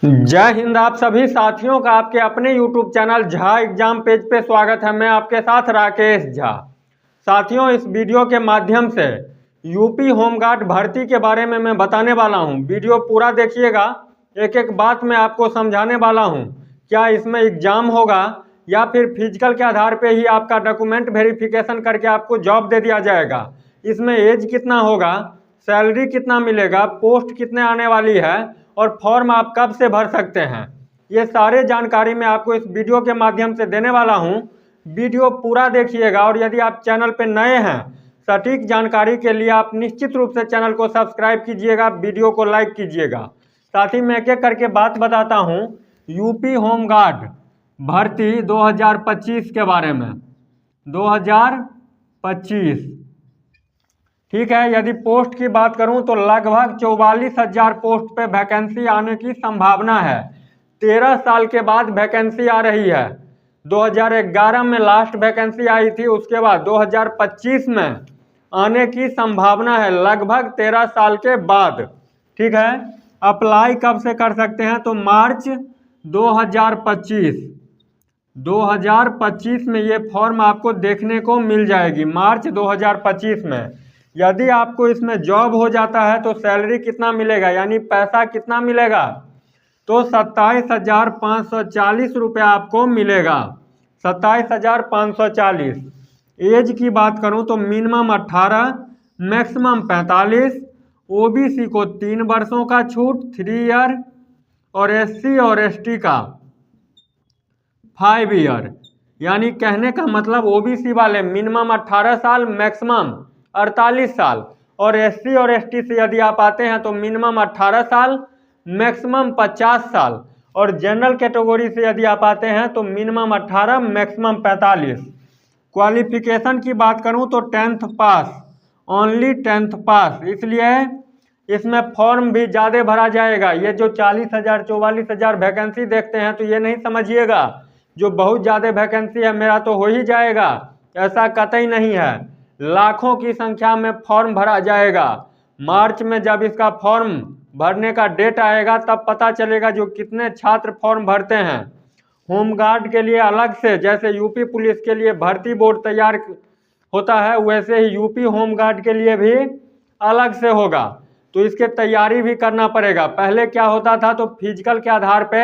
जय हिंद। आप सभी साथियों का आपके अपने YouTube channel Jha exam page पे स्वागत है। मैं आपके साथ राकेश झा। साथियों, इस वीडियो के माध्यम से यूपी होमगार्ड भर्ती के बारे में मैं बताने वाला हूं। वीडियो पूरा देखिएगा, एक एक बात मैं आपको समझाने वाला हूं। क्या इसमें एग्जाम होगा या फिर फिजिकल के आधार पे ही आपका डॉक्यूमेंट वेरिफिकेशन करके आपको जॉब दे दिया जाएगा। इसमें एज कितना होगा, सैलरी कितना मिलेगा, पोस्ट कितने आने वाली है और फॉर्म आप कब से भर सकते हैं, ये सारे जानकारी मैं आपको इस वीडियो के माध्यम से देने वाला हूं। वीडियो पूरा देखिएगा और यदि आप चैनल पर नए हैं, सटीक जानकारी के लिए आप निश्चित रूप से चैनल को सब्सक्राइब कीजिएगा, वीडियो को लाइक कीजिएगा। साथ ही मैं एक एक करके बात बताता हूं यूपी होमगार्ड भर्ती 2025 के बारे में। 2025 ठीक है। यदि पोस्ट की बात करूं तो लगभग 44,000 पोस्ट पे वैकेंसी आने की संभावना है। 13 साल के बाद वैकेंसी आ रही है। 2011 में लास्ट वैकेंसी आई थी, उसके बाद 2025 में आने की संभावना है, लगभग 13 साल के बाद। ठीक है। अप्लाई कब से कर सकते हैं तो मार्च 2025 में ये फॉर्म आपको देखने को मिल जाएगी, मार्च 2025 में। यदि आपको इसमें जॉब हो जाता है तो सैलरी कितना मिलेगा, यानी पैसा कितना मिलेगा, तो 27,540 रुपया आपको मिलेगा। 27,540। एज की बात करूं तो मिनिमम 18, मैक्सिमम 45। ओबीसी को 3 वर्षों का छूट, 3 ईयर, और एससी और एसटी का 5 ईयर। यानी कहने का मतलब ओबीसी वाले मिनिमम 18 साल, मैक्सिमम 48 साल, और एससी और एसटी से यदि आप आते हैं तो मिनिमम 18 साल, मैक्सिमम 50 साल, और जनरल कैटेगरी से यदि आप आते हैं तो मिनिमम 18, मैक्सिमम 45। क्वालिफिकेशन की बात करूं तो 10th पास, ओनली 10th पास। इसलिए इसमें फॉर्म भी ज़्यादा भरा जाएगा। ये जो 40,000 44,000 वैकेंसी देखते हैं तो ये नहीं समझिएगा जो बहुत ज़्यादा वैकेंसी है मेरा तो हो ही जाएगा, ऐसा कतई नहीं है। लाखों की संख्या में फॉर्म भरा जाएगा। मार्च में जब इसका फॉर्म भरने का डेट आएगा तब पता चलेगा जो कितने छात्र फॉर्म भरते हैं। होमगार्ड के लिए अलग से, जैसे यूपी पुलिस के लिए भर्ती बोर्ड तैयार होता है, वैसे ही यूपी होमगार्ड के लिए भी अलग से होगा, तो इसके तैयारी भी करना पड़ेगा। पहले क्या होता था तो फिजिकल के आधार पे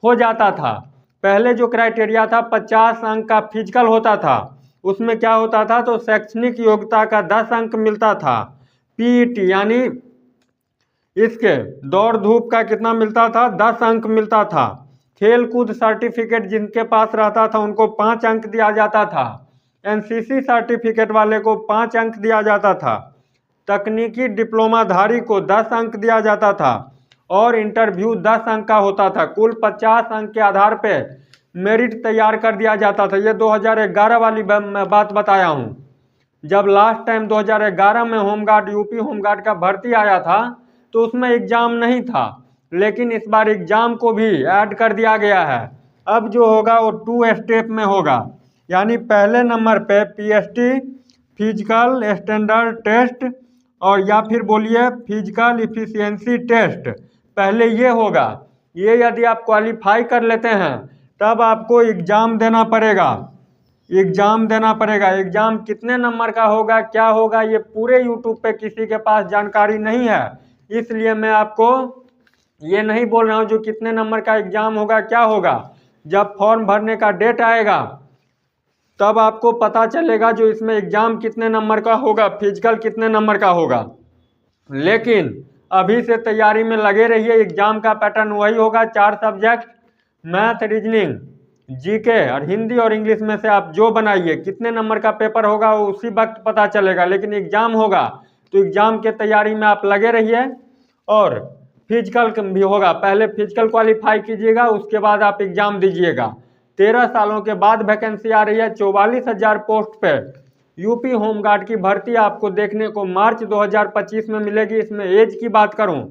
हो जाता था। पहले जो क्राइटेरिया था 50 अंक का फिजिकल होता था, उसमें क्या होता था तो शैक्षणिक योग्यता का 10 अंक मिलता था। पीईटी यानी इसके दौड़ धूप का कितना मिलता था, 10 अंक मिलता था। खेल कूद सर्टिफिकेट जिनके पास रहता था उनको 5 अंक दिया जाता था। एनसीसी सर्टिफिकेट वाले को 5 अंक दिया जाता था। तकनीकी डिप्लोमाधारी को 10 अंक दिया जाता था, और इंटरव्यू 10 अंक का होता था। कुल 50 अंक के आधार पे मेरिट तैयार कर दिया जाता था। ये 2011 वाली मैं बात बताया हूँ। जब लास्ट टाइम 2011 में होमगार्ड, यूपी होमगार्ड का भर्ती आया था तो उसमें एग्ज़ाम नहीं था, लेकिन इस बार एग्ज़ाम को भी ऐड कर दिया गया है। अब जो होगा वो 2 स्टेप में होगा, यानी पहले नंबर पे पीएसटी फिजिकल स्टैंडर्ड टेस्ट, और या फिर बोलिए फिजिकल इफिशियंसी टेस्ट, पहले ये होगा। ये यदि आप क्वालिफाई कर लेते हैं तब आपको एग्ज़ाम देना पड़ेगा। एग्ज़ाम कितने नंबर का होगा, क्या होगा, ये पूरे यूट्यूब पे किसी के पास जानकारी नहीं है, इसलिए मैं आपको ये नहीं बोल रहा हूँ जो कितने नंबर का एग्ज़ाम होगा, क्या होगा। जब फॉर्म भरने का डेट आएगा तब आपको पता चलेगा जो इसमें एग्ज़ाम कितने नंबर का होगा, फिजिकल कितने नंबर का होगा। लेकिन अभी से तैयारी में लगे रहिए। एग्ज़ाम का पैटर्न वही होगा, 4 सब्जेक्ट, मैथ, रीजनिंग, जीके और हिंदी और इंग्लिश में से आप जो बनाइए। कितने नंबर का पेपर होगा वो उसी वक्त पता चलेगा, लेकिन एग्ज़ाम होगा तो एग्ज़ाम के तैयारी में आप लगे रहिए। और फिजिकल भी होगा, पहले फिजिकल क्वालिफाई कीजिएगा, उसके बाद आप एग्ज़ाम दीजिएगा। 13 सालों के बाद वैकेंसी आ रही है। 44,000 पोस्ट पे यूपी होमगार्ड की भर्ती आपको देखने को मार्च 2025 में मिलेगी। इसमें एज की बात करूं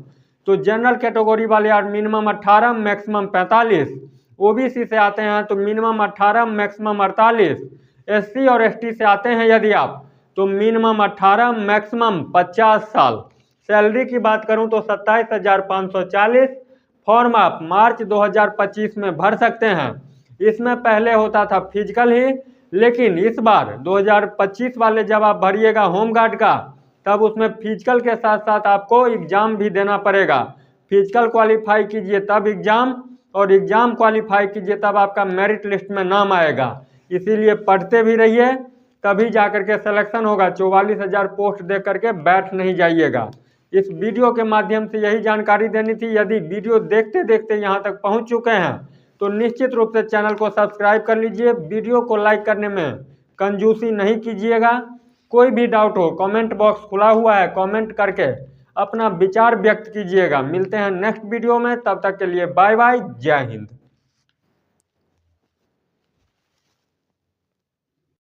तो जनरल कैटेगरी वाले यार मिनिमम 18, मैक्सिमम 45। ओबीसी से आते हैं तो मिनिमम 18, मैक्सिमम 48। एससी और एसटी से आते हैं यदि आप तो मिनिमम 18, मैक्सिमम 50 साल। सैलरी की बात करूं तो 27,540। फॉर्म आप मार्च 2025 में भर सकते हैं। इसमें पहले होता था फिजिकल ही, लेकिन इस बार 2025 वाले जब आप भरिएगा होमगार्ड का, तब उसमें फिजिकल के साथ साथ आपको एग्ज़ाम भी देना पड़ेगा। फिजिकल क्वालिफाई कीजिए तब एग्ज़ाम, और एग्ज़ाम क्वालिफाई कीजिए तब आपका मेरिट लिस्ट में नाम आएगा। इसीलिए पढ़ते भी रहिए, तभी जा करके सिलेक्शन होगा। 44,000 पोस्ट दे करके बैठ नहीं जाइएगा। इस वीडियो के माध्यम से यही जानकारी देनी थी। यदि वीडियो देखते देखते यहाँ तक पहुँच चुके हैं तो निश्चित रूप से चैनल को सब्सक्राइब कर लीजिए। वीडियो को लाइक करने में कंजूसी नहीं कीजिएगा। कोई भी डाउट हो, कमेंट बॉक्स खुला हुआ है, कमेंट करके अपना विचार व्यक्त कीजिएगा। मिलते हैं नेक्स्ट वीडियो में, तब तक के लिए बाय बाय, जय हिंद।